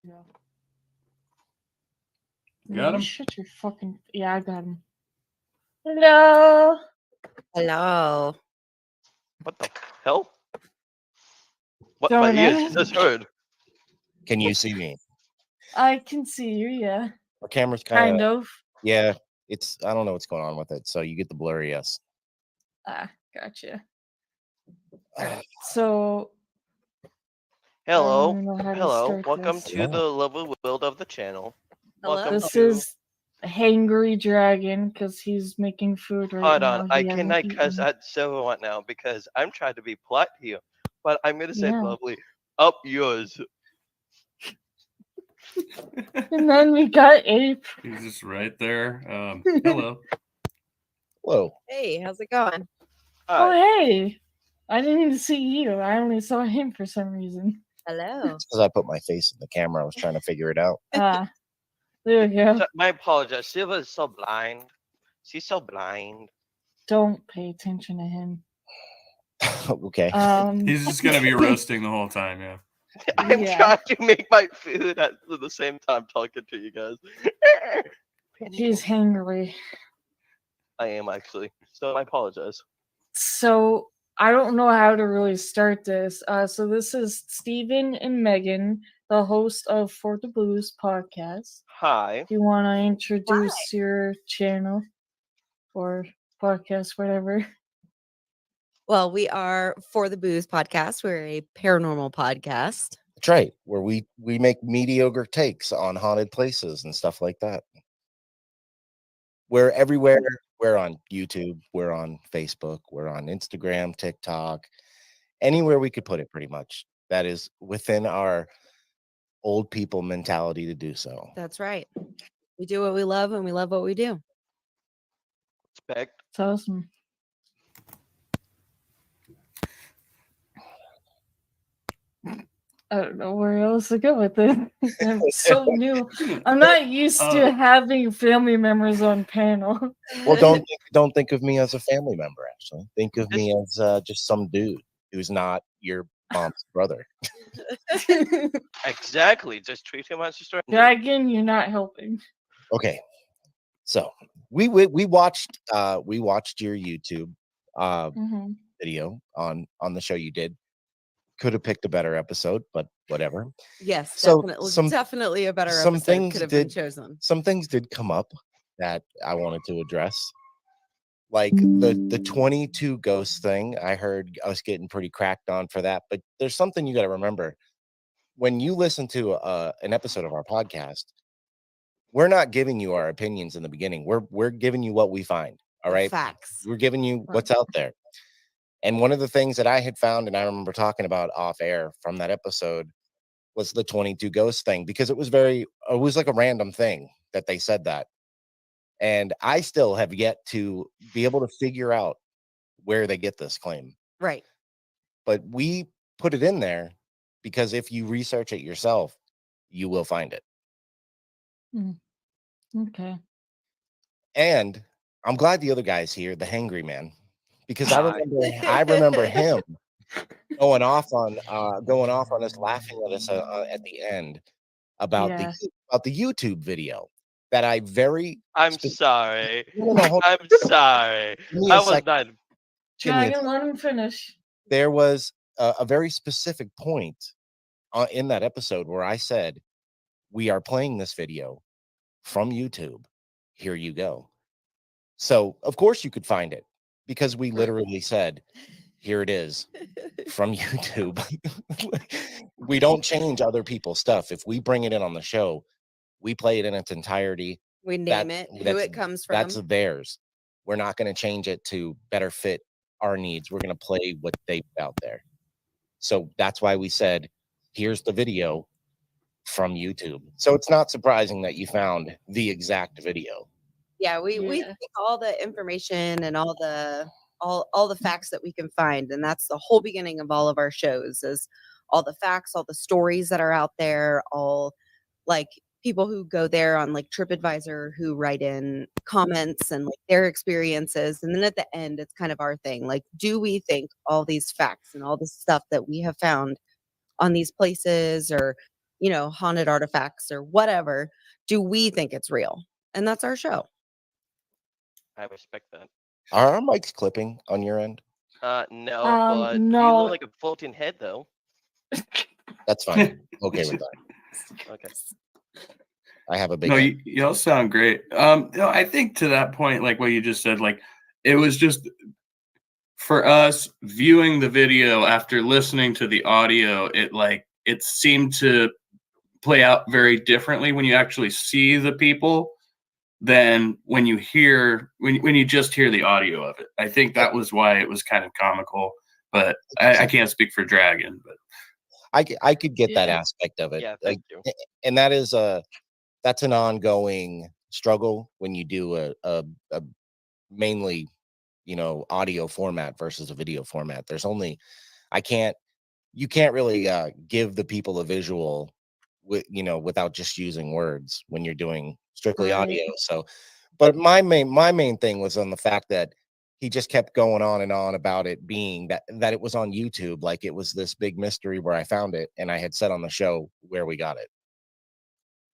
Yeah. Got him? Shut your fucking. Yeah, I got him. Hello. Hello. What the hell? What my Don't ears know. just heard? Can you see me? I can see you. Yeah. Our camera's kind Kind of. of. Yeah, I don't know what's going on with it. So you get the blurry yes. Gotcha. Alright. So. I don't Hello, even know how to hello. start Welcome this. to the level world of the channel. Hello. Welcome This to. is Hangry Dragon because he's making food right Hold now. on, I He hasn't cannot cuss eaten. at someone now because I'm trying to be polite here, but I'm gonna say Yeah. lovely. Up yours. And then we got Ape. He's just right there. Hello. Whoa. Hey, how's it going? Oh, Hi. hey. I didn't even see you. I only saw him for some reason. Hello. It's because I put my face in the camera. I was trying to figure it out. There you go. So, my apologies. Silva is so blind. She's so blind. Don't pay attention to him. Okay. He's just gonna be roasting the whole time, yeah. I'm Yeah. trying to make my food at the same time talking to you guys. He's hangry. I am actually. So I apologize. So I don't know how to really start this. So this is Steven and Megan, the host of For the Blues podcast. Hi. Do you want to introduce your channel or podcast, whatever? Well, we are For the Booze podcast. We're a paranormal podcast. That's right. Where we make mediocre takes on haunted places and stuff like that. We're everywhere. We're on YouTube. We're on Facebook. We're on Instagram, TikTok, anywhere we could put it, pretty much. That is within our old people mentality to do so. That's right. We do what we love and we love what we do. Respect. It's awesome. I don't know where else to go with it. I'm so new. I'm not used to having family members on panel. Well, don't think of me as a family member. Actually, think of me as just some dude who's not your mom's brother. Exactly. Just treat him as a stranger. Dragon, you're not helping. Okay, so we watched your YouTube Mhm. video on the show you did. Could have picked a better episode, but whatever. Yes, So definitely a better some episode things could have been chosen. Some things did come up that I wanted to address. Like the 22 ghost thing. I heard I was getting pretty cracked on for that, but there's something you got to remember. When you listen to an episode of our podcast, we're not giving you our opinions in the beginning. We're giving you what we find. All right. Facts. We're giving you what's out there. And one of the things that I had found, and I remember talking about off air from that episode, was the 22 ghost thing, because it was like a random thing that they said that. And I still have yet to be able to figure out where they get this claim. Right. But we put it in there because if you research it yourself, you will find it. Okay. And I'm glad the other guy's here, the hangry man, because I remember him going off on us, laughing at us at the end about the YouTube video that I very. I'm sorry. No, I'm sorry. I was not. Dragon, let him finish. There was a very specific point in that episode where I said, "We are playing this video from YouTube. Here you go." So of course you could find it, because we literally said, "Here it is from YouTube." We don't change other people's stuff. If we bring it in on the show, we play it in its entirety. We name it, who it comes from. That's theirs. We're not going to change it to better fit our needs. We're going to play what they put out there. So that's why we said, here's the video from YouTube. So it's not surprising that you found the exact video. Yeah, we take all the information and all the facts that we can find, and that's the whole beginning of all of our shows, is all the facts, all the stories that are out there, all like people who go there on like TripAdvisor who write in comments and like their experiences, and then at the end it's kind of our thing, like, do we think all these facts and all the stuff that we have found on these places or haunted artifacts or whatever, do we think it's real? And that's our show. I respect that. Are our mics clipping on your end? No, but you no. look like a floating head, though. That's fine. Okay with that. Okay. I have a big No, head. you all sound great. No, I think to that point, like what you just said, like it was just for us viewing the video after listening to the audio, it seemed to play out very differently when you actually see the people than when you just hear the audio of it. I think that was why it was kind of comical, but I can't speak for Dragon, but I could get that Yeah. aspect of it. Yeah, Like, thank you. and that's an ongoing struggle when you do a mainly audio format versus a video format. There's only you can't really give the people a visual without just using words when you're doing strictly Right. audio. So, but my main thing was on the fact that he just kept going on and on about it being that it was on YouTube, like it was this big mystery where I found it, and I had said on the show where we got it.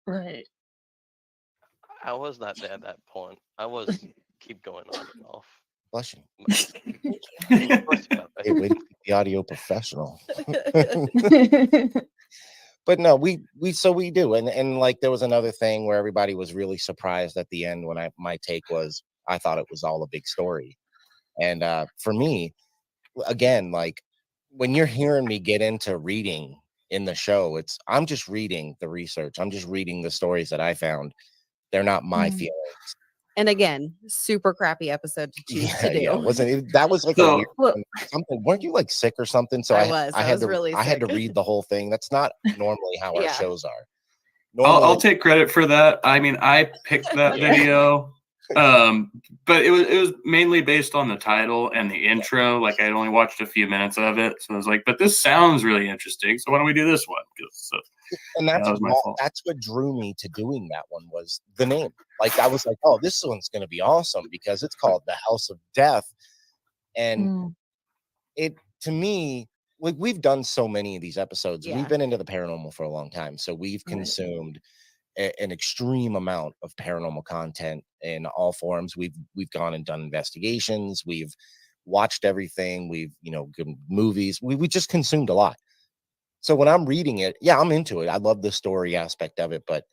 Right. I was not there at that point. I was keep going on and off. Bless you. Of course you have Hey, it. way to keep the audio professional. But no, we do, and like there was another thing where everybody was really surprised at the end when my take was I thought it was all a big story, and for me, again, like when you're hearing me get into reading in the show, I'm just reading the research, I'm just reading the stories that I found. They're not my Mm. feelings. And again, super crappy episode to choose to do. Yeah, wasn't it? That was like a So- weird Well, something. Weren't you like sick or something? So I I was. I I had was to really I had to sick. read the whole thing. That's not normally how our Yeah. shows are. I'll Normally, take credit for that. I mean, I picked that Yeah. video, but it was mainly based on the title and the intro. Like I only watched a few minutes of it, so I was like, "But this sounds really interesting. So why don't we do this one?" and that was my fault. that's what drew me to doing that one was the name. Like I was like, oh, this one's going to be awesome because it's called The House of Death, and mm, it to me, like we've done so many of these episodes. Yeah. We've been into the paranormal for a long time, so we've Right. consumed an extreme amount of paranormal content in all forms. We've gone and done investigations. We've watched everything. We've movies. We just consumed a lot. So when I'm reading it, yeah, I'm into it. I love the story aspect of it, but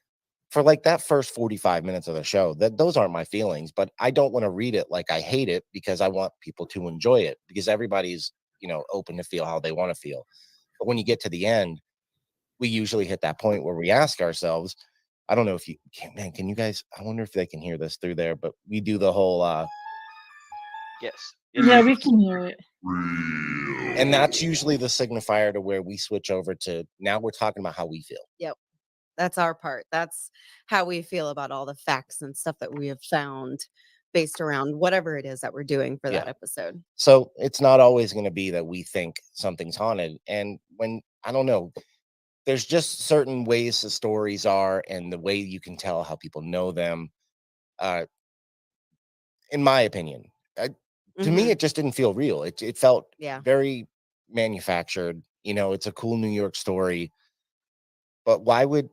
for like that first 45 minutes of the show, those aren't my feelings. But I don't want to read it like I hate it because I want people to enjoy it because everybody's open to feel how they want to feel. But when you get to the end, we usually hit that point where we ask ourselves, I don't know if you can, man, can you guys, I wonder if they can hear this through there, but we do the whole Yes. yeah, we can hear it. and that's usually the signifier to where we switch over to now we're talking about how we feel. That's our part. That's how we feel about all the facts and stuff that we have found based around whatever it is that we're doing for that Yeah. episode. So it's not always going to be that we think something's haunted. And when I don't know, there's just certain ways the stories are and the way you can tell how people know them. In my opinion, to me, Mhm. it just didn't feel real. It felt Yeah. very manufactured. It's a cool New York story. But why would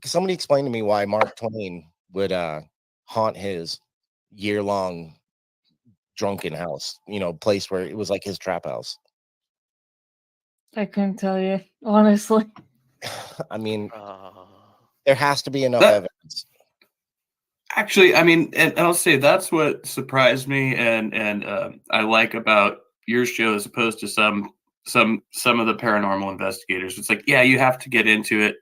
somebody explain to me why Mark Twain would haunt his year-long drunken house, place where it was like his trap house? I couldn't tell you, honestly. I mean, Uh, there has to be enough That- evidence. Actually, I mean, and I'll say that's what surprised me, and I like about your show as opposed to some of the paranormal investigators. It's like, yeah, you have to get into it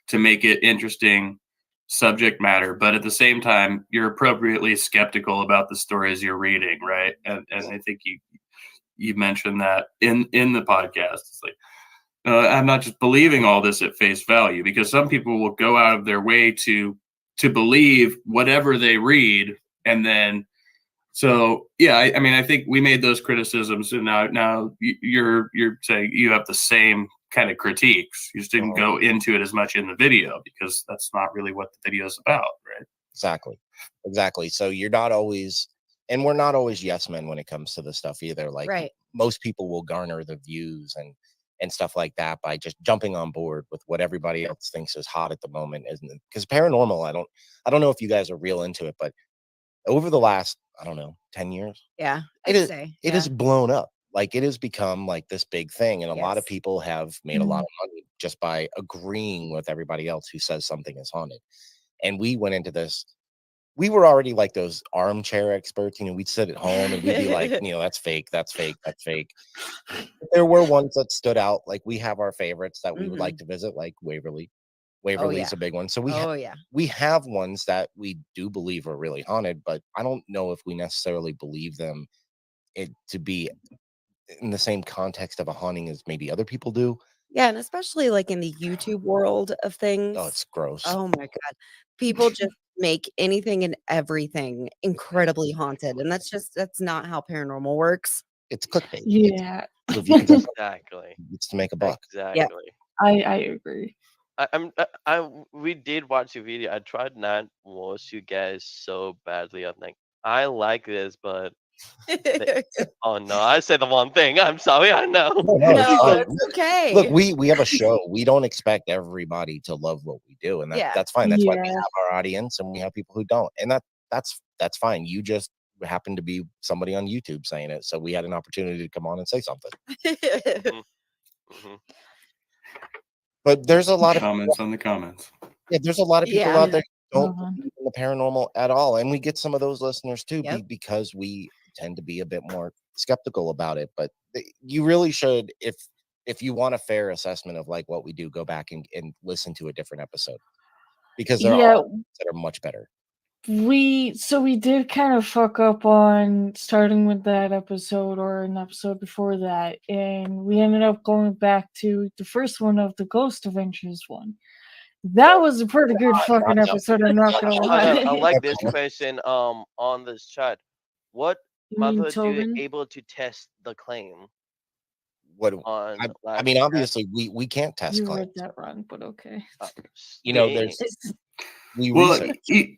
to make it interesting subject matter, but at the same time, you're appropriately skeptical about the stories you're reading, right? And I think you mentioned that in the podcast. It's like I'm not just believing all this at face value because some people will go out of their way to believe whatever they read, and then so yeah, I mean I think we made those criticisms, and now you're saying you have the same kind of critiques. You just didn't go into it as much in the video because that's not really what the video is about, right? Exactly. So you're not always, and we're not always yes men when it comes to this stuff either. Like Right. most people will garner the views and stuff like that by just jumping on board with what everybody else thinks is hot at the moment, isn't it? Because paranormal, I don't know if you guys are real into it, but over the last, I don't know, 10 years, Yeah, it I'd is say. it has blown up. Like, it has become like this big thing, and a lot of Yes. people have made a lot of money just by agreeing with everybody else who says something is haunted. And we went into this, we were already like those armchair experts, we'd sit at home and we'd be like, that's fake, that's fake, that's fake. There were ones that stood out. Like, we have our favorites that we would like to visit, like Waverly. Waverly's yeah. a big one. So Yeah. we have ones that we do believe are really haunted, but I don't know if we necessarily believe them to be in the same context of a haunting as maybe other people do. Yeah, and especially like in the YouTube world of things. Oh, it's gross. Oh my god. People just make anything and everything incredibly haunted. And that's not how paranormal works. It's clickbait. Yeah. So if you can tell Exactly. it's to make a buck. Exactly. I agree. We did watch the video. I tried not to watch you guys so badly. I'm like, I like this, but oh no, I said the wrong thing. I'm sorry. I know. No, No, it's okay. Look, we have a show. We don't expect everybody to love what we do, and that's fine. That's why we Yeah. have our audience, and we have people who don't, and that's fine. You just happen to be somebody on YouTube saying it, so we had an opportunity to come on and say something. Mhm. But there's a lot of Comments on the comments. Yeah, there's a lot of people Yeah. out there who don't Uh-huh. believe in the paranormal at all, and we get some of those listeners too, Yep. because we tend to be a bit more skeptical about it. But you really should, if you want a fair assessment of like what we do, go back and listen to a different episode, because there Yeah. are ones that are much better. We did kind of fuck up on starting with that episode or an episode before that, and we ended up going back to the first one of the Ghost Adventures one. That was a pretty good fucking episode, I'm not gonna lie. I like this question on this chat. What You mean method do you Tobin? able to test the claim What on? I mean, obviously, we can't test You claims. read that wrong, but okay. There's we Well, research.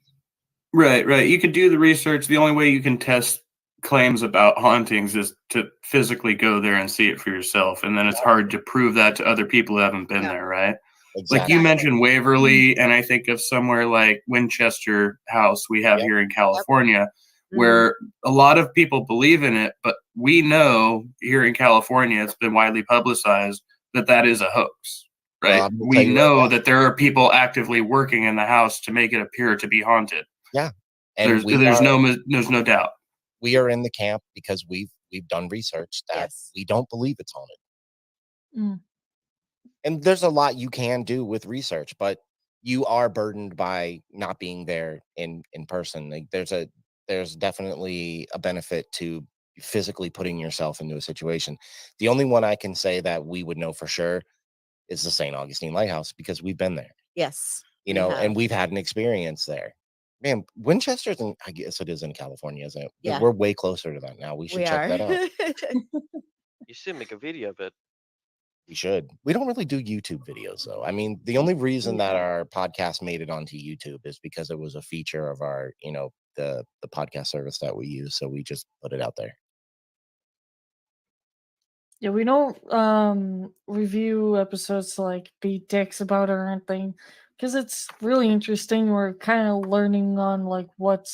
right. You could do the research. The only way you can test claims about hauntings is to physically go there and see it for yourself, and then it's hard to prove that to other people who haven't been there, right? Exactly. Like you mentioned Waverly, and I think of somewhere like Winchester House we have here in California, where a lot of people believe in it, but we know here in California, it's been widely publicized that is a hoax, right? We know that there are people actively working in the house to make it appear to be haunted. Yeah, and there's no doubt. We are in the camp because we've done research that we don't believe it's haunted. And there's a lot you can do with research, but you are burdened by not being there in person. Like, there's definitely a benefit to physically putting yourself into a situation. The only one I can say that we would know for sure is the St. Augustine Lighthouse, because we've been there. Yes. And we've had an experience there. Man, Winchester's I guess it is in California, isn't it? Yeah. We're way closer to that now. We should check that out. You should make a video of it. We should. We don't really do YouTube videos, though. I mean, the only reason that our podcast made it onto YouTube is because it was a feature of our, the podcast service that we use. So we just put it out there. Yeah, we don't review episodes to like be dicks about or anything, because it's really interesting. We're kind of learning on like what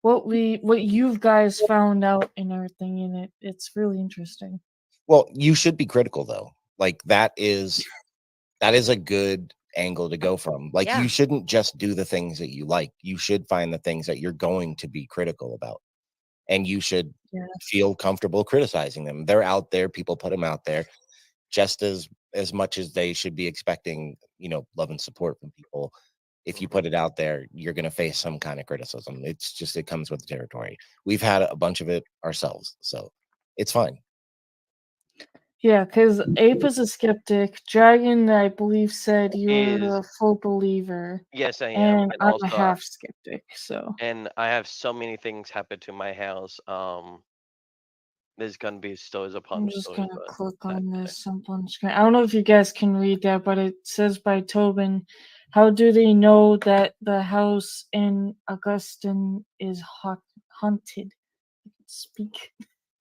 you guys found out and everything in it. It's really interesting. Well, you should be critical, though. Like, that is a good angle to go from. Like, you shouldn't just do the things that you like. You should find the things that you're going to be critical about, and you should feel comfortable criticizing them. They're out there. People put them out there just as much as they should be expecting, love and support from people. If you put it out there, you're going to face some kind of criticism. It comes with the territory. We've had a bunch of it ourselves, so it's fine. Yeah, because Ape is a skeptic. Dragon, I believe, said you're a full believer. Yes, I am. And I'm a half skeptic. So. And I have so many things happen to my house. There's gonna be stories upon I'm just stories. gonna click on this up on screen. I don't know if you guys can read that, but it says by Tobin, how do they know that the house in Augustine is haunted? I can speak.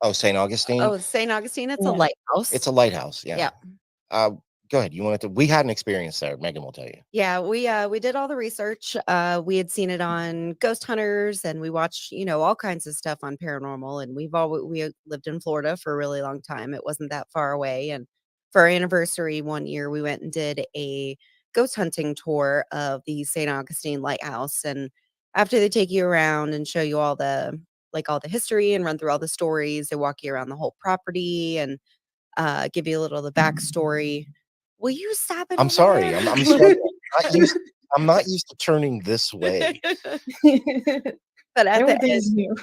Oh, St. Augustine. Oh, St. Augustine. It's a Yeah. lighthouse. It's a lighthouse. Yeah. Yeah. Go ahead. You wanted to? We had an experience there. Megan will tell you. Yeah, we did all the research. We had seen it on Ghost Hunters, and we watched, all kinds of stuff on paranormal. And we had lived in Florida for a really long time. It wasn't that far away. And for our anniversary one year, we went and did a ghost hunting tour of the St. Augustine Lighthouse. And after they take you around and show you all the history and run through all the stories, they walk you around the whole property and give you a little of the backstory. Will you stop it? I'm over sorry. there? I'm struggling. I'm not used to turning this way. But at the end, Everything's new.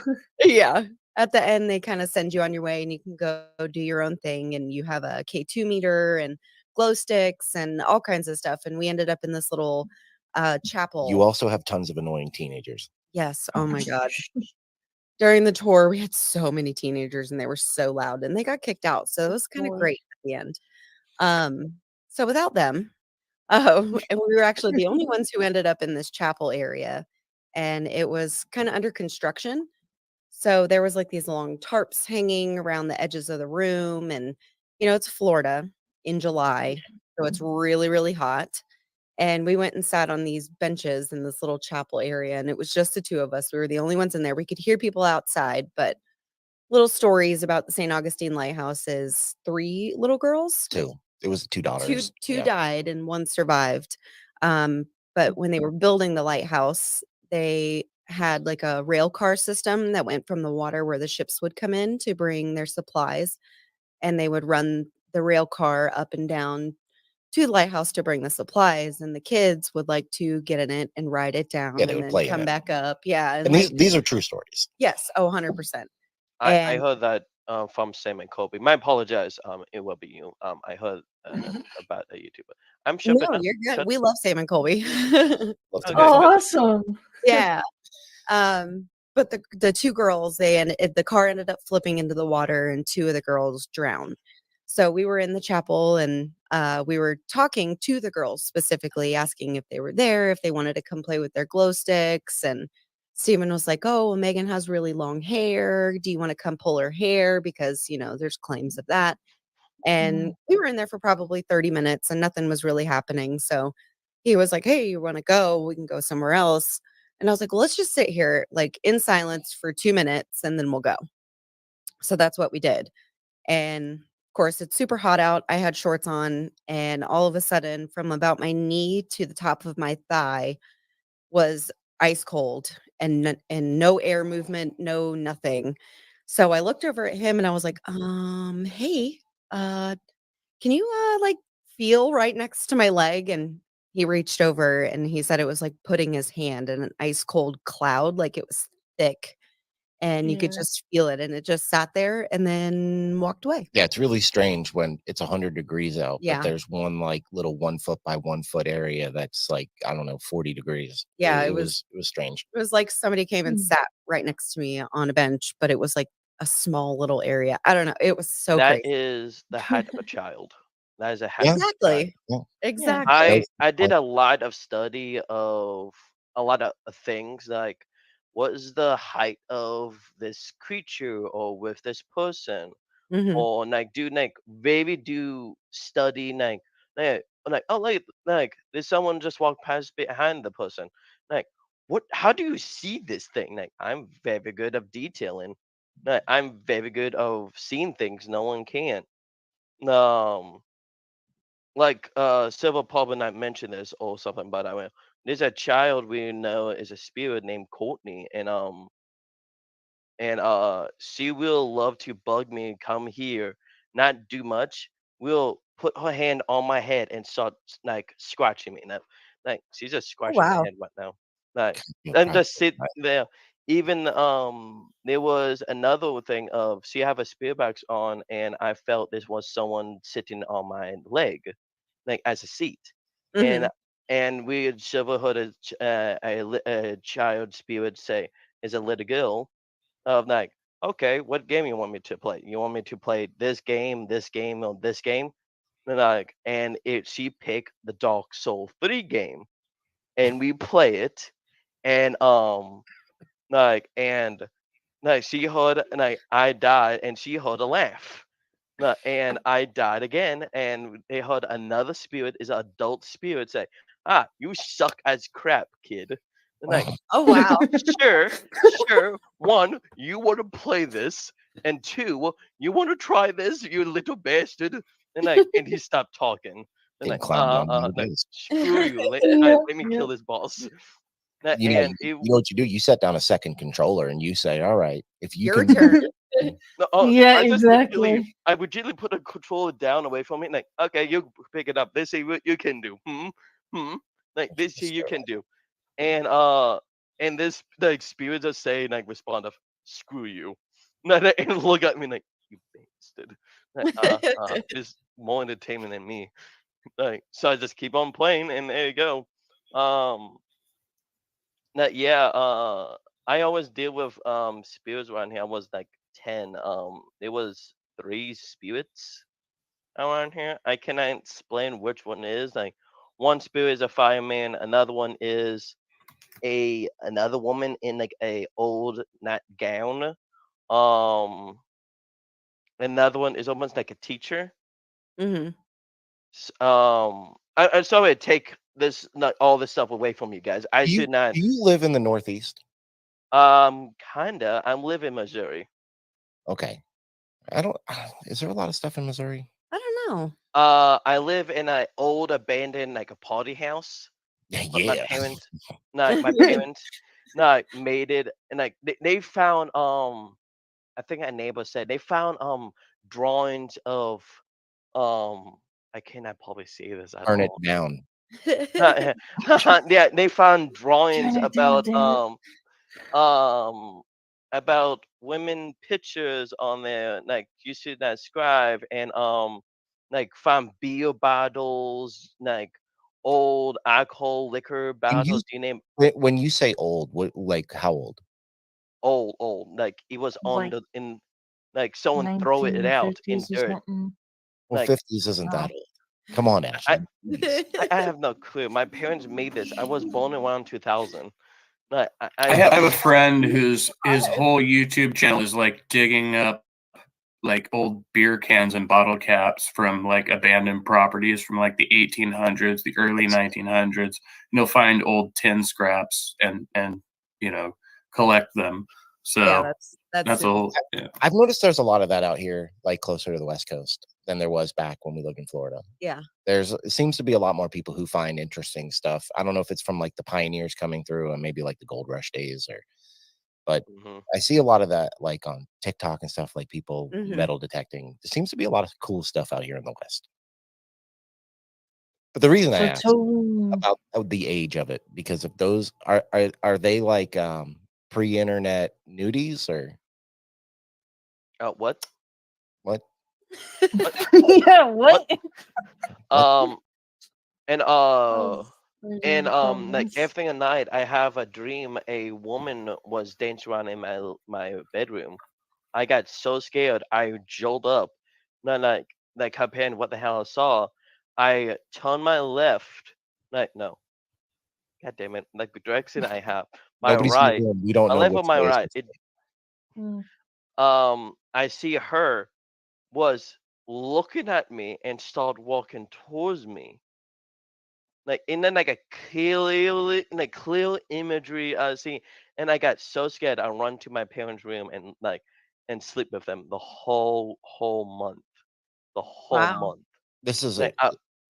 yeah, at the end, they kind of send you on your way, and you can go do your own thing. And you have a K2 meter and glow sticks and all kinds of stuff. And we ended up in this little chapel. You also have tons of annoying teenagers. Yes. Oh my God. During the tour, we had so many teenagers, and they were so loud, and they got kicked out. So it was kind of Boy. great at the end. So without them, and we were actually the only ones who ended up in this chapel area, and it was kind of under construction. So there was like these long tarps hanging around the edges of the room, and it's Florida in July, so it's really, really hot. And we went and sat on these benches in this little chapel area, and it was just the two of us. We were the only ones in there. We could hear people outside, but little stories about the St. Augustine Lighthouse is 3 little girls. Two. It was 2 daughters. Two Yeah. died and 1 survived. But when they were building the lighthouse, they had like a rail car system that went from the water where the ships would come in to bring their supplies, and they would run the rail car up and down to the lighthouse to bring the supplies, and the kids would like to get in it and ride it down Yeah, they and would then play in come it. back up. Yeah. And these are true stories. Yes. Oh, 100%. I And heard that from Sam and Kobe. My apologize. It will be you. I heard about a YouTuber. I'm sure. no, you're good. We love Sam and Colby. Love to Okay. know. Oh, awesome. Yeah. But the 2 girls, the car ended up flipping into the water, and 2 of the girls drowned. So we were in the chapel, and we were talking to the girls specifically, asking if they were there, if they wanted to come play with their glow sticks. And Stephen was like, "Oh, well, Megan has really long hair. Do you want to come pull her hair? Because, there's claims of that." And we were in there for probably 30 minutes, and nothing was really happening. So he was like, "Hey, you want to go? We can go somewhere else." And I was like, "Well, let's just sit here like in silence for 2 minutes, and then we'll go." So that's what we did. And of course, it's super hot out. I had shorts on, and all of a sudden, from about my knee to the top of my thigh was ice cold, and no air movement, no nothing. So I looked over at him, and I was like, hey, uh, can you like feel right next to my leg?" And he reached over, and he said it was like putting his hand in an ice cold cloud, like it was thick, and you could Yeah. just feel it, and it just sat there and then walked away. Yeah, it's really strange when it's 100 degrees out, Yeah. but there's one like little 1 foot by 1 foot area that's like, I don't know, 40 degrees. Yeah, It was strange. It was like somebody came and Mm. sat right next to me on a bench, but it was like a small little area. I don't know. It was so That crazy. is the height of a child. That is a height Yeah. of a child. Exactly. Yeah. Exactly. I did a lot of study of a lot of things like what is the height of this creature or with this person Mhm. or like maybe do study like oh like did someone just walk past behind the person like what how do you see this thing like I'm very good of detailing like I'm very good of seeing things no one can um like Silver Pub and I mentioned this or something, but I mean, there's a child we know is a spirit named Courtney, and she will love to bug me, come here, not do much. Will put her hand on my head and start like scratching me. Now, like she's just Oh, scratching my wow. head right now. Like Yeah, and I- just sit there. Even there was another thing of she have a spirit box on, and I felt this was someone sitting on my leg like as a seat, and Mhm. we had several heard a child spirit say is a little girl of like, okay, what game you want me to play? You want me to play this game, or this game? And like, and she picked the Dark Soul 3 game, and we play it, and like, and Like she heard, and I died, and she heard a laugh. And I died again, and they heard another spirit, is an adult spirit, say, "Ah, you suck as crap, kid." And Oh wow. sure, sure. One, you want to play this, and two, you want to try this, you little bastard. And he stopped talking. And Getting clowned on by the like, base. screw you. Yeah, Let me yeah. kill this boss. You know, And you know what you do? You set down a second controller and you say, "All right, if you Your can." turn. Yeah, I just legitimately, exactly. I would legitimately put a controller down away from me, like, okay, you pick it up. This is what you can do. Like this here you can do. And this the spirits just say like respond of screw you. And look at me like you bastard. It's more entertainment than me. Like so I just keep on playing and there you go. Um yeah, I always deal with spirits around here. I was like 10. There was 3 spirits around here. I cannot explain which one is. Like one spirit is a fireman, another one is another woman in like a old night gown. Um Another one is almost like a teacher. Hmm. I'm sorry to take this not all this stuff away from you guys. I Do you should not. do you live in the Northeast? Kinda. I'm live in Missouri. Okay. I don't. Is there a lot of stuff in Missouri? I don't know. I live in an old abandoned like a party house. But my Yeah. parents, no, my parents, no, made it, and like they found I think a neighbor said they found drawings of um I cannot probably say this at Turn it all. down. Yeah, they found drawings Turn it down, damn it. um about women pictures on there like you should not scribe and like find beer bottles like old alcohol liquor When you bottles you name when you say old, what like how old? old like it was on Like the in like someone throw it out in 1950s or dirt something. Well, like 50s isn't Wow. that old. Come on, I, Ashley. Please. I have no clue. My parents made this. I was born around 2000. Like I have a friend whose his whole YouTube channel is like digging up like old beer cans and bottle caps from like abandoned properties from like the 1800s, the early 1900s. And he'll find old tin scraps and you know collect them. Yeah, So that's that's a super. whole yeah. I've noticed there's a lot of that out here, like closer to the West Coast than there was back when we lived in Florida. Yeah. It seems to be a lot more people who find interesting stuff. I don't know if it's from like the pioneers coming through and maybe like the gold rush days but Mhm. I see a lot of that like on TikTok and stuff like people Mhm. metal detecting. There seems to be a lot of cool stuff out here in the West. But the reason I So asked totally. about the age of it, because if those are they like pre-internet nudies or What? what? Yeah, What? what? Um and Oh, and further like comments. every night I have a dream a woman was dancing around in my bedroom. I got so scared I jolted up. No, like comparing what the hell I saw. I turned my left. Like no, god damn it! Like the direction I have my Nobody's in the right, room. We don't my know left or which my way is right. which It way. Mm. I see her was looking at me and started walking towards me. Like and then like a clear imagery I see, and I got so scared I run to my parents' room and and sleep with them the whole month. The whole Wow. month. This is Like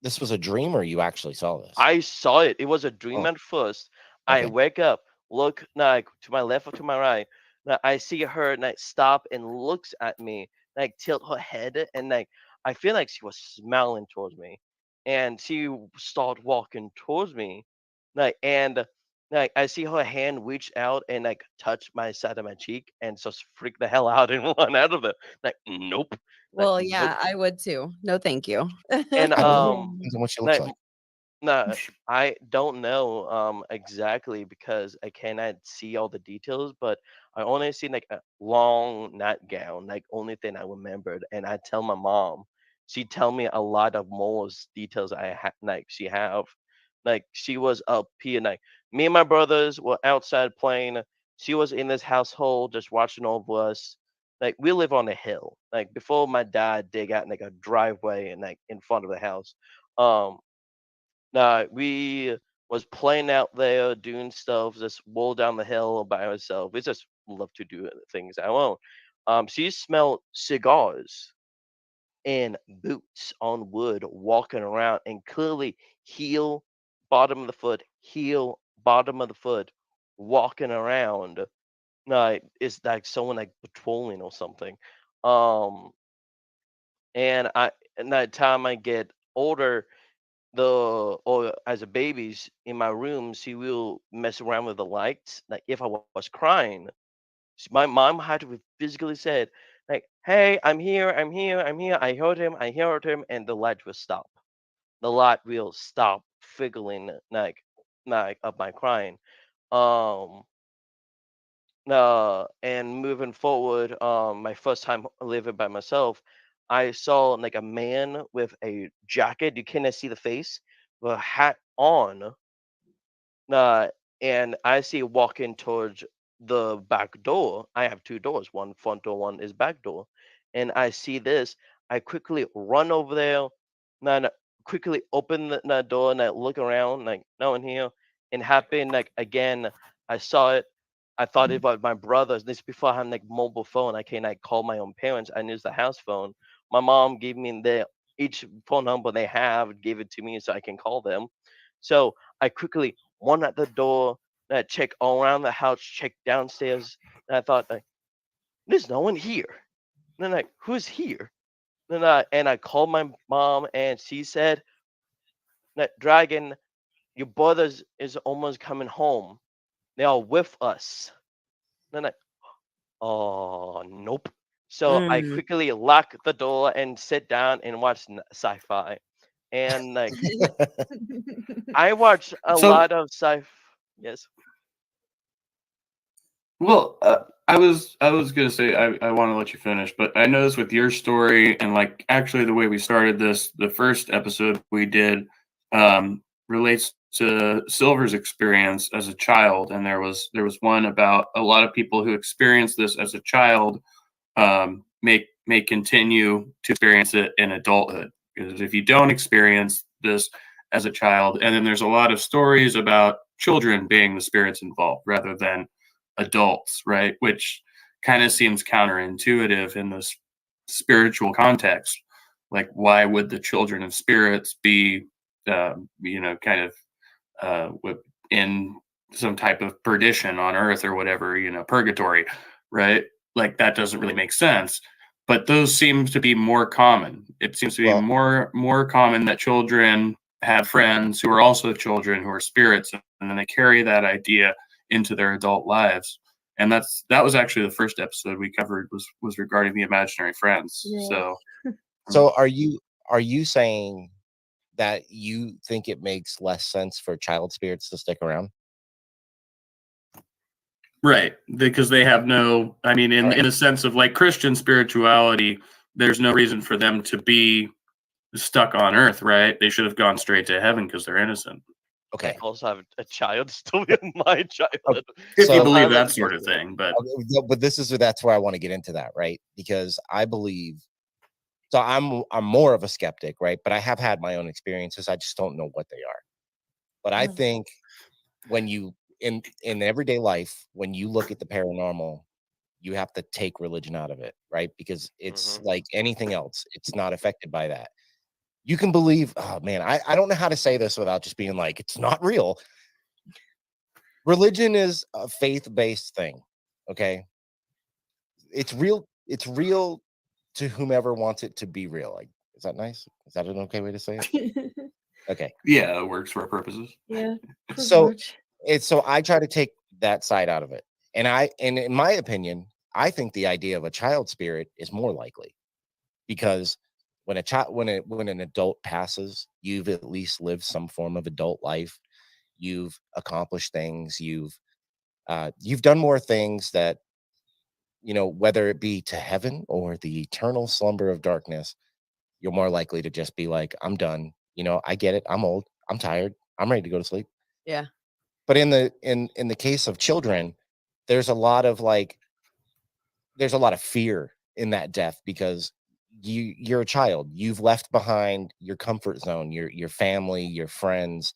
this was a dream or you actually saw this? I saw it. It was a dream Oh, at first. I okay. wake up, look like to my left or to my right. Like, I see her like stop and looks at me, like tilt her head, and like I feel like she was smiling towards me, and she started walking towards me, like I see her hand reach out and like touch my side of my cheek, and just freak the hell out and run out of it. Like nope, like Well, nope, yeah, I would too. No, thank you. and I don't know. Yeah. Depends on what she looks like like. no, I don't know exactly because I cannot see all the details, but I only see like a long nightgown, like only thing I remembered. And I tell my mom, she tell me a lot of more details like she have. Like she was up here, like me and my brothers were outside playing. she was in this household just watching all of us. Like we live on a hill. Like before my dad dig out like a driveway and like in front of the house. Um we was playing out there, doing stuff, just roll down the hill by ourselves. We just love to do things I won't. She smelled cigars and boots on wood walking around and clearly heel, bottom of the foot, heel, bottom of the foot, walking around. Like it's like someone like patrolling or something. Um, and that time I get older, the or as a baby's in my room, she will mess around with the lights. Like if I was crying, my mom had to physically said, like, "Hey, I'm here, I'm here, I'm here. I heard him," and the light will stop. The light will stop figgling like of my crying. Um, and moving forward, my first time living by myself, I saw like a man with a jacket. You cannot see the face, with a hat on. Uh, and I see walking towards the back door. I have two doors, one front door, one is back door. And I see this. I quickly run over there, and I quickly open the door and I look around, like no one here. And happened like again. I saw it. I thought it was my brothers. This before I had like mobile phone. I can like call my own parents. I used the house phone. My mom gave me their each phone number they have, gave it to me so I can call them. So I quickly one at the door, and I check all around the house, check downstairs, and I thought like, there's no one here. And then like, who's here? And I called my mom and she said that Dragon, your brothers is almost coming home. They are with us. And then I oh nope. So I Mm. quickly lock the door and sit down and watch sci-fi. And like I watch a So, lot of sci. Yes. well, I was gonna say I want to let you finish, but I noticed with your story and like actually the way we started this, the first episode we did relates to Silver's experience as a child, and there was one about a lot of people who experienced this as a child may continue to experience it in adulthood. Because if you don't experience this as a child, and then there's a lot of stories about children being the spirits involved rather than adults, right? Which kind of seems counterintuitive in this spiritual context. Like, why would the children of spirits be, kind of in some type of perdition on earth or whatever, purgatory, right? Like that doesn't really make sense. But those seem to be more common. It seems to be Well, more common that children have friends who are also children who are spirits, and then they carry that idea into their adult lives. And that was actually the first episode we covered was regarding the imaginary friends. Yeah. So so are you saying that you think it makes less sense for child spirits to stick around? right, because they have no, I mean, All right. in a sense of like Christian spirituality, there's no reason for them to be stuck on earth, right? They should have gone straight to heaven because they're innocent. Okay. I also have a child still in my childhood. If you So- believe I'm that a- sort of thing, but But that's where I want to get into that, right? Because I believe so I'm more of a skeptic, right? But I have had my own experiences. I just don't know what they are. But I Mm. think when you in everyday life, when you look at the paranormal, you have to take religion out of it, right? Because it's like anything else, it's not affected by that. You can believe, oh man, I don't know how to say this without just being like, it's not real. Religion is a faith-based thing. Okay. It's real to whomever wants it to be real. Like, is that nice? Is that an okay way to say it? Okay. yeah, it works for our purposes. Yeah, pretty So much. so I try to take that side out of it. And in my opinion, I think the idea of a child spirit is more likely because when a child when an adult passes, you've at least lived some form of adult life. You've accomplished things, you've done more things that, whether it be to heaven or the eternal slumber of darkness, you're more likely to just be like, I'm done. I get it. I'm old. I'm tired. I'm ready to go to sleep. Yeah. But in the case of children, there's a lot of fear in that death because you're a child. You've left behind your comfort zone, your family, your friends,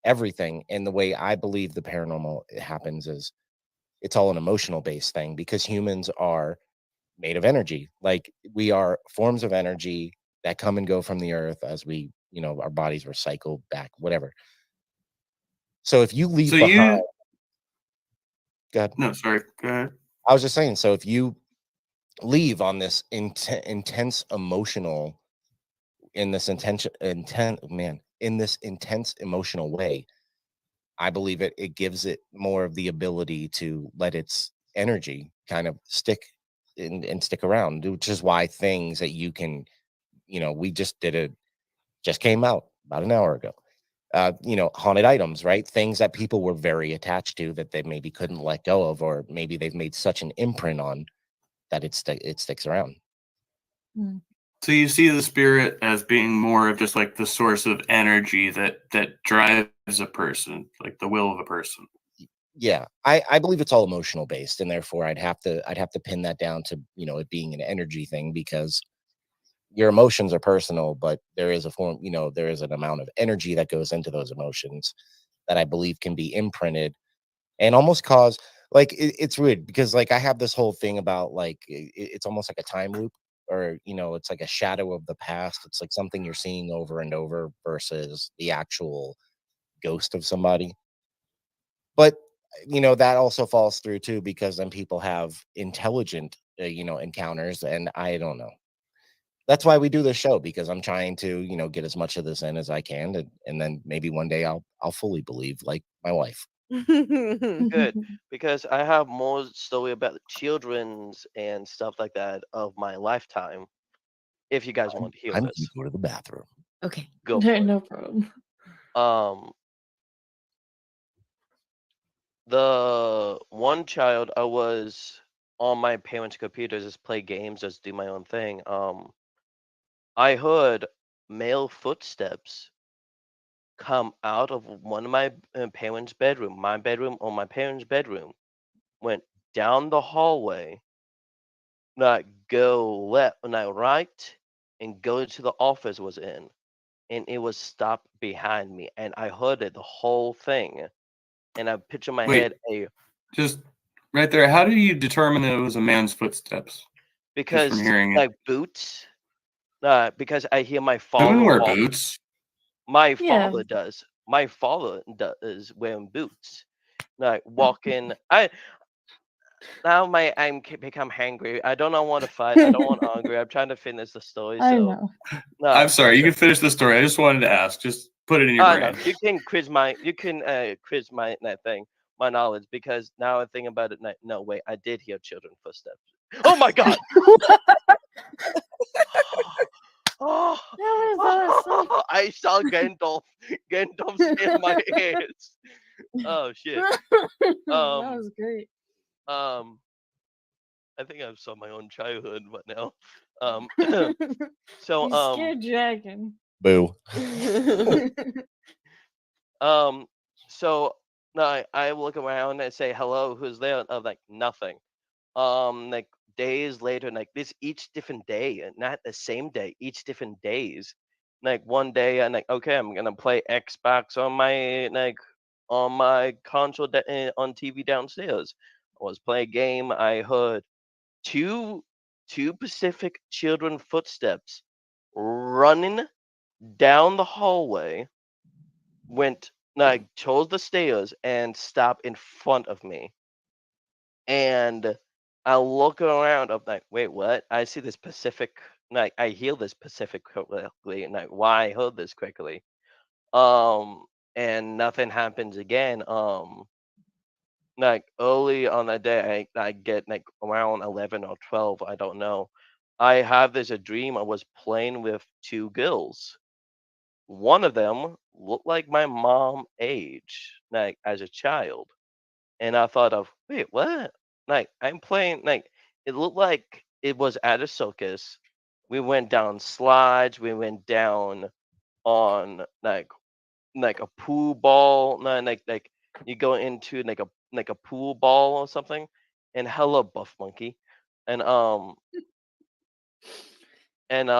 everything. And the way I believe the paranormal happens is it's all an emotional based thing because humans are made of energy. Like we are forms of energy that come and go from the earth as we, our bodies recycle back, whatever. So if you leave So behind, you go ahead. no, sorry, go ahead. I was just saying, so if you leave on this intense emotional, in this intense emotional way, I believe it gives it more of the ability to let its energy kind of stick and stick around, which is why things that you can, we just came out about an hour ago. Haunted items, right? Things that people were very attached to that they maybe couldn't let go of, or maybe they've made such an imprint on that it sticks around. So you see the spirit as being more of just like the source of energy that drives a person, like the will of a person. Yeah, I believe it's all emotional based, and therefore I'd have to pin that down to it being an energy thing because your emotions are personal, but there is a form, there is an amount of energy that goes into those emotions that I believe can be imprinted and almost cause like it's weird because like I have this whole thing about like it's almost like a time loop or it's like a shadow of the past. It's like something you're seeing over and over versus the actual ghost of somebody. But that also falls through too because then people have intelligent encounters, and I don't know. That's why we do this show because I'm trying to get as much of this in as I can, and then maybe one day I'll fully believe like my wife. Good, because I have more story about children's and stuff like that of my lifetime. If you guys want to hear I'm this, gonna go to the bathroom. Okay. go for it. No problem. The one child I was on my parents' computers, just play games, just do my own thing. I heard male footsteps come out of one of my parents' bedroom, my bedroom or my parents' bedroom, went down the hallway, not go left, not right, and go to the office was in, and it was stopped behind me, and I heard it the whole thing, and I picture my Wait, head just right there. How do you determine that it was a man's footsteps? Just from because hearing it. like boots, because I hear my Women father wear walk. boots. My Yeah. father does. My father does wearing boots, like walking. I'm become hangry. I don't want to fight. I don't want angry. I'm trying to finish the story. I So know. no, I'm sorry. You can finish the story. I just wanted to ask. Just put it in your no, brain. you can quiz my that thing, my knowledge, because now I think about it. No, wait, I did hear children footsteps. Oh my god! Oh, That was awesome. I saw Gandalf. Gandalf in my ears. Oh shit. That Um, was great. I think I saw my own childhood, but now. So You scared dragon. Boo. So no, I look around and say hello, who's there? I'm like nothing. Like days later, like this each different day, and not the same day, each different days. Like one day, I'm like, okay, I'm gonna play Xbox on my console on TV downstairs. I was playing a game. I heard two Pacific children footsteps running down the hallway, went like chose the stairs and stopped in front of me. And I look around, I'm like, wait, what? I see this Pacific, like I hear this Pacific quickly, and like why I heard this quickly. And nothing happens again. Like early on that day, I get like around 11 or 12, I don't know. I have this a dream. I was playing with two girls. One of them looked like my mom age, like as a child. And I thought of, wait, what? Like I'm playing like it looked like it was at a circus. We went down slides, we went down on like a pool ball, no, like you go into like a like a pool ball or something, and hello buff monkey, and and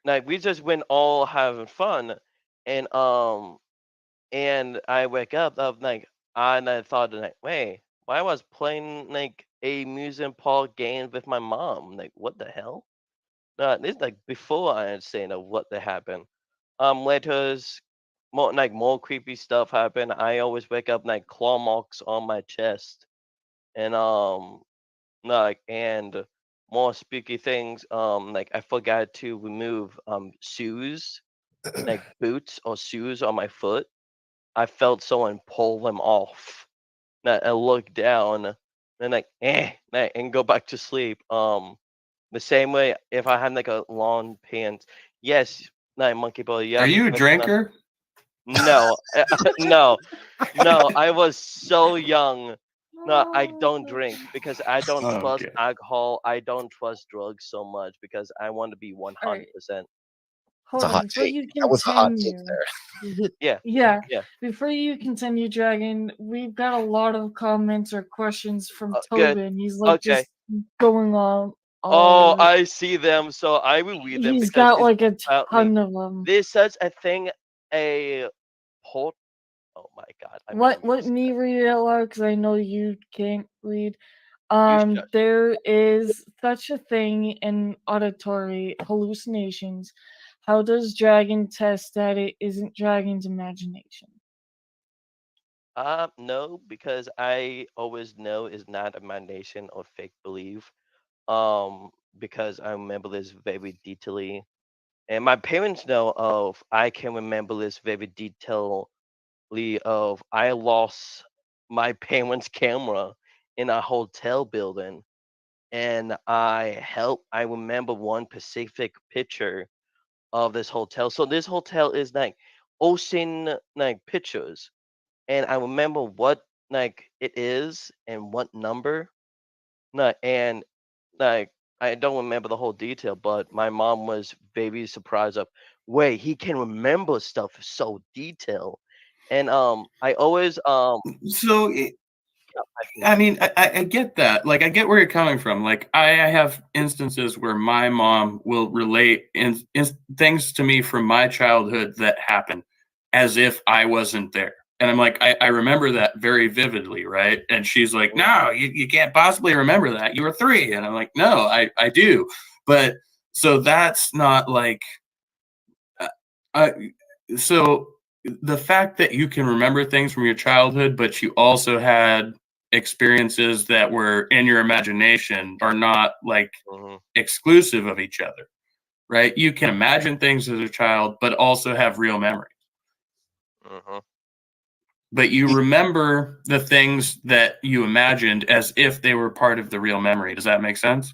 like we just went all having fun, and I wake up of like and I thought like, wait, why I was playing like a amusement park game with my mom? Like what the hell? This like before I understand of what that happened. Later's more creepy stuff happened. I always wake up like claw marks on my chest, and and more spooky things. Like I forgot to remove shoes, like boots or shoes on my foot. I felt someone pull them off. I look down and like and go back to sleep. The same way if I had like a long pants. Yes, monkey boy. You Are have a you a question? drinker? No, no, no. I was so young. No, I don't drink because I don't Oh, trust okay. alcohol. I don't trust drugs so much because I want to be All 100%. right. It's Hold a hot on. Before take. you That was a hot take continue, there. Yeah, yeah, yeah. before you continue, Dragon, we've got a lot of comments or questions from Good. Tobin. He's like Okay. just going on. Oh, I see them, so I will read them He's because got it's like a apparently ton of them. there's such a thing a port. Oh my god, I'm Let embarrassed. me read it out loud because I know you can't read. You shut. There is such a thing in auditory hallucinations. How does Dragon test that it isn't Dragon's imagination? No, because I always know it's not imagination or fake belief. Because I remember this very detailedly, and my parents know of. I can remember this very detailedly of. I lost my parents' camera in a hotel building, and I remember one specific picture of this hotel. So this hotel is like ocean like pictures, and I remember what like it is and what number. No, and like I don't remember the whole detail, but my mom was very surprised of wait, he can remember stuff so detailed. And I always So yeah, I mean, I get that. Like, I get where you're coming from. Like, I have instances where my mom will relate in things to me from my childhood that happened as if I wasn't there. And I'm like, I remember that very vividly, right? And she's like, no, you can't possibly remember that. You were 3. And I'm like, no, I do. But so that's not like, uh, uh, so the fact that you can remember things from your childhood, but you also had experiences that were in your imagination are not like mhm, exclusive of each other, right? You can imagine things as a child, but also have real memory. mhm. But you remember the things that you imagined as if they were part of the real memory. Does that make sense?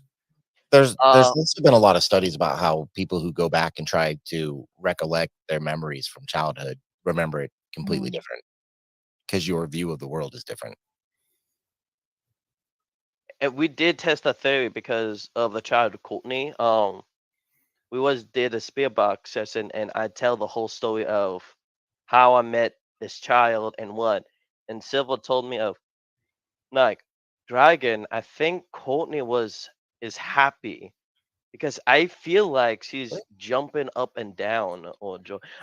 There's Uh, also been a lot of studies about how people who go back and try to recollect their memories from childhood remember it completely Mm. different because your view of the world is different. and we did test a theory because of the child Courtney. We did a spirit box session, and I tell the whole story of how I met this child and what. And Silva told me of like Dragon. I think Courtney is happy because I feel like she's jumping up and down or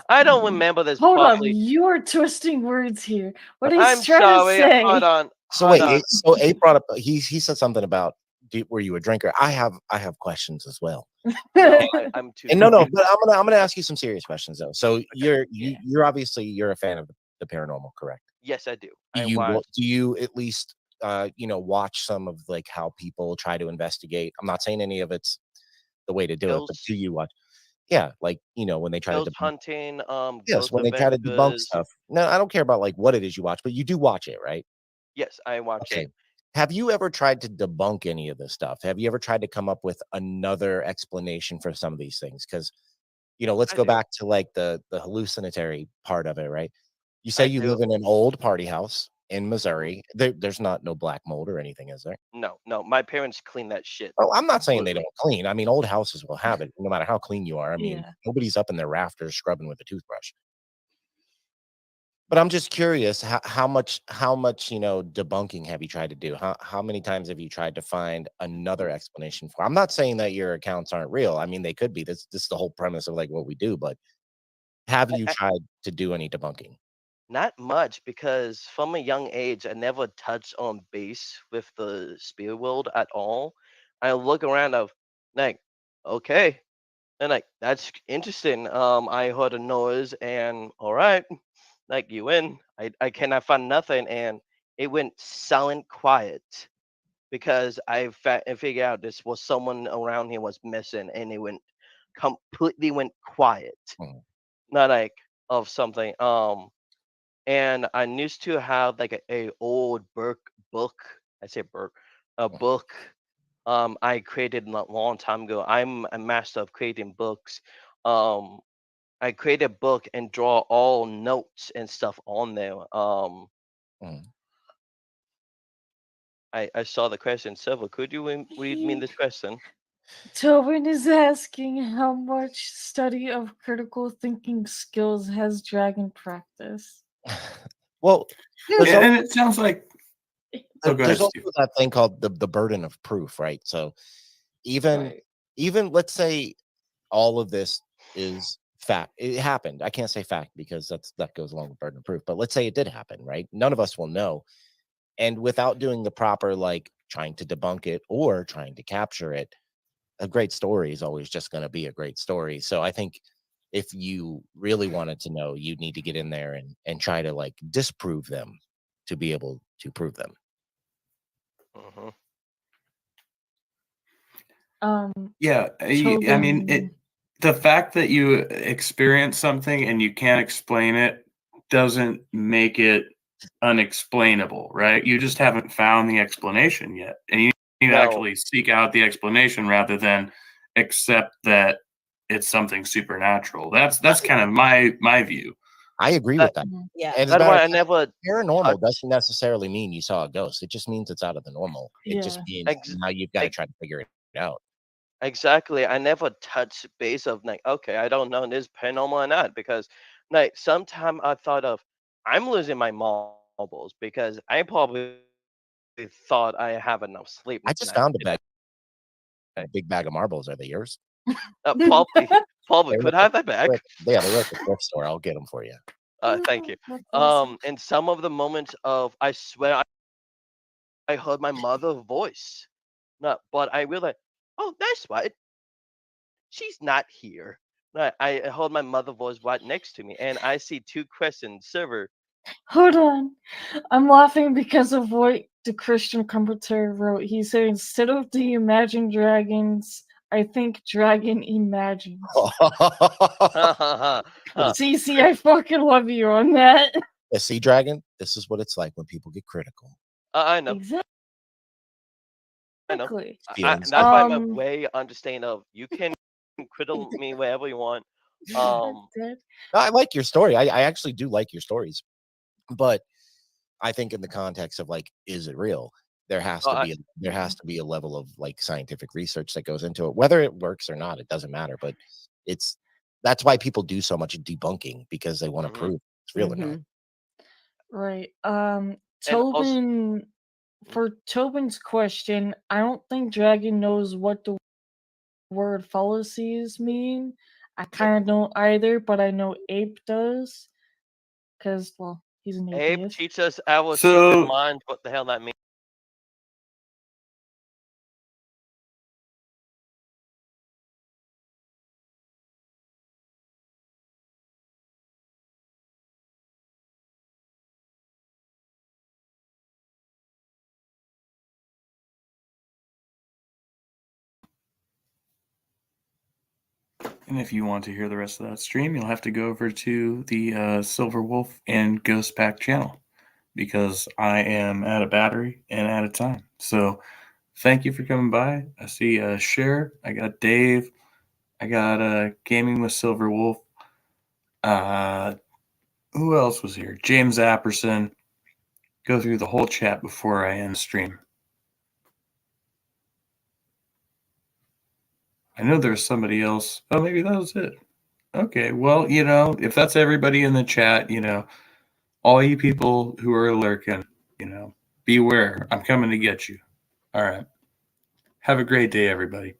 I don't remember this Hold on, properly. you are twisting words here. What he's I'm trying to sorry. Hold say. on. So Hold wait, on. so Abe brought up he said something about were you a drinker? I have questions as well. No, I'm too. And no, but I'm gonna ask you some serious questions though. So Yeah. you're obviously you're a fan of the paranormal, correct? Yes, I do. Do I you was. do you at least watch some of like how people try to investigate? I'm not saying any of it's the way to do it, but do Ghost you watch? Yeah, like when they try to ghost hunting, yes, ghost when they try to debunk adventures. stuff. No, I don't care about like what it is you watch, but you do watch it, right? Yes, I watch Okay. it. Have you ever tried to debunk any of this stuff? Have you ever tried to come up with another explanation for some of these things? Because let's I go do. back to like the hallucinatory part of it, right? You say I you do. live in an old party house in Mhm. Missouri. There's not no black mold or anything, is there? No, no. My parents clean that shit Oh, I'm not saying they completely. don't clean. I mean, old houses will have it, no matter how clean you are. I mean, Yeah. nobody's up in their rafters scrubbing with a toothbrush. But I'm just curious, how much debunking have you tried to do? How many times have you tried to find another explanation for? I'm not saying that your accounts aren't real. I mean, they could be. This is the whole premise of like what we do. But have you I tried to do any debunking? Not much, because from a young age, I never touched on base with the spirit world at all. I look around of like, okay, and like that's interesting. I heard a noise, and all right, like you win. I cannot find nothing, and it went silent, quiet, because I figured out this was someone around here was missing, and it went completely went quiet. Mhm. Not like of something. And I used to have like a old book. I say book, a book. I created a long time ago. I'm a master of creating books. Um, I create a book and draw all notes and stuff on there. Mhm. I saw the question. Silva, could you read me He this question? Tobin is asking how much study of critical thinking skills has Dragon practiced. Well, there's And also, it sounds like. Oh, go there's ahead, also Steve. that thing called the burden of proof, right? So even Right. even let's say all of this is fact. It happened. I can't say fact because that goes along with burden of proof. But let's say it did happen, right? None of us will know. And without doing the proper, like trying to debunk it or trying to capture it, a great story is always just going to be a great story. So I think if you really wanted to know, you'd need to get in there and try to like disprove them to be able to prove them. Hmm. Yeah, I mean, Tobin. the fact that you experience something and you can't explain it doesn't make it unexplainable, right? You just haven't found the explanation yet, and you need to No, actually seek out the explanation rather than accept that it's something supernatural. That's kind of my view. I agree that with that. Mhm. Yeah. And as a that's matter why of I fact, never paranormal touch. doesn't necessarily mean you saw a ghost. It just means it's out of the normal. It just Yeah. means Ex- now you've got to try to figure it out. Exactly. I never touch base of like, okay, I don't know if this paranormal or not, because like sometime I thought of I'm losing my marbles because I probably thought I have enough sleep I just and I found didn't. a big bag of marbles. Are they yours? Probably probably They were could at have that back. yeah, they were at the thrift store. I'll get them for you. Thank you. That's awesome. And some of the moments of I swear I heard my mother's voice. No, but I realized, oh, that's right. She's not here. No, I heard my mother's voice right next to me, and I see two questions server. Hold on. I'm laughing because of what the Christian commentator wrote. He said instead of the Imagine Dragons, I think Dragon Imagines. Ha ha. CC, I fucking love you on that. A sea dragon. This is what it's like when people get critical. I know, I know. Exactly. Feelings That's hurt. why I'm a Um, way understanding of you can criddle me wherever you want. God Um, damn. No, I like your story. I actually do like your stories, but I think in the context of like, is it real? There has oh, to be a level of like scientific research that goes into it. Whether it works or not, it doesn't matter. But it's that's why people do so much debunking because they want to mhm. prove it's real or not. Mhm. Right. And also, Tobin, for Tobin's question, I don't think Dragon knows what the word fallacies mean. I kind of don't either, but I know Ape does. Because, well, he's an Abe atheist. teach us our secret So mind. What the hell that means? And if you want to hear the rest of that stream, you'll have to go over to the Silver Wolf and Ghost Pack channel because I am out of battery and out of time. So thank you for coming by. I see Cher, I got Dave, I got Gaming with Silver Wolf. Uh, who else was here? James Apperson. Go through the whole chat before I end the stream. I know there's somebody else. Oh, maybe that was it. Okay, well, if that's everybody in the chat, all you people who are lurking, beware. I'm coming to get you. All right. Have a great day, everybody.